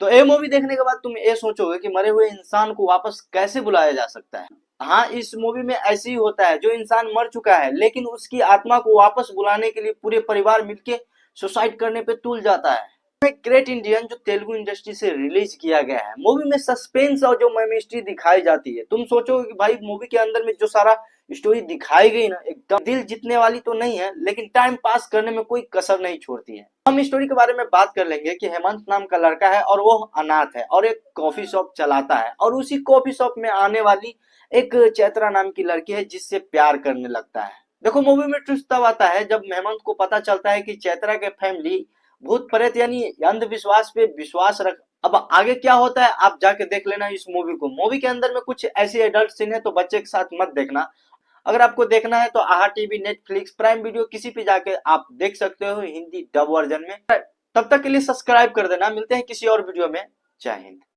तो ये मूवी देखने के बाद तुम ये सोचोगे कि मरे हुए इंसान को वापस कैसे बुलाया जा सकता है। हाँ, इस मूवी में ऐसे ही होता है, जो इंसान मर चुका है लेकिन उसकी आत्मा को वापस बुलाने के लिए पूरे परिवार मिलके सुसाइड करने पे तुल जाता है। ग्रेट इंडियन जो तेलुगु इंडस्ट्री से रिलीज किया गया है, मूवी में सस्पेंस और जो मिस्ट्री दिखाई जाती है, तुम सोचोगे कि भाई मूवी के अंदर में जो सारा स्टोरी दिखाई गई ना, एकदम दिल जीतने वाली तो नहीं है लेकिन टाइम पास करने में कोई कसर नहीं छोड़ती है। हम स्टोरी के बारे में बात कर लेंगे कि हेमंत नाम का लड़का है और वो अनाथ है और एक कॉफी शॉप चलाता है, और उसी कॉफी शॉप में आने वाली एक चैत्रा नाम की लड़की है जिससे प्यार करने लगता है। देखो, मूवी में ट्विस्ट तब आता है जब हेमंत को पता चलता है कि चैत्रा के फैमिली भूत प्रेत यानी अंधविश्वास पे विश्वास रख। अब आगे क्या होता है आप जाके देख लेना इस मूवी को। मूवी के अंदर में कुछ ऐसे एडल्ट सीन है तो बच्चे के साथ मत देखना। अगर आपको देखना है तो आहा टीवी, नेटफ्लिक्स, प्राइम वीडियो किसी पे जाके आप देख सकते हो हिंदी डब वर्जन में। तब तक के लिए सब्सक्राइब कर देना। मिलते हैं किसी और वीडियो में। जय हिंद।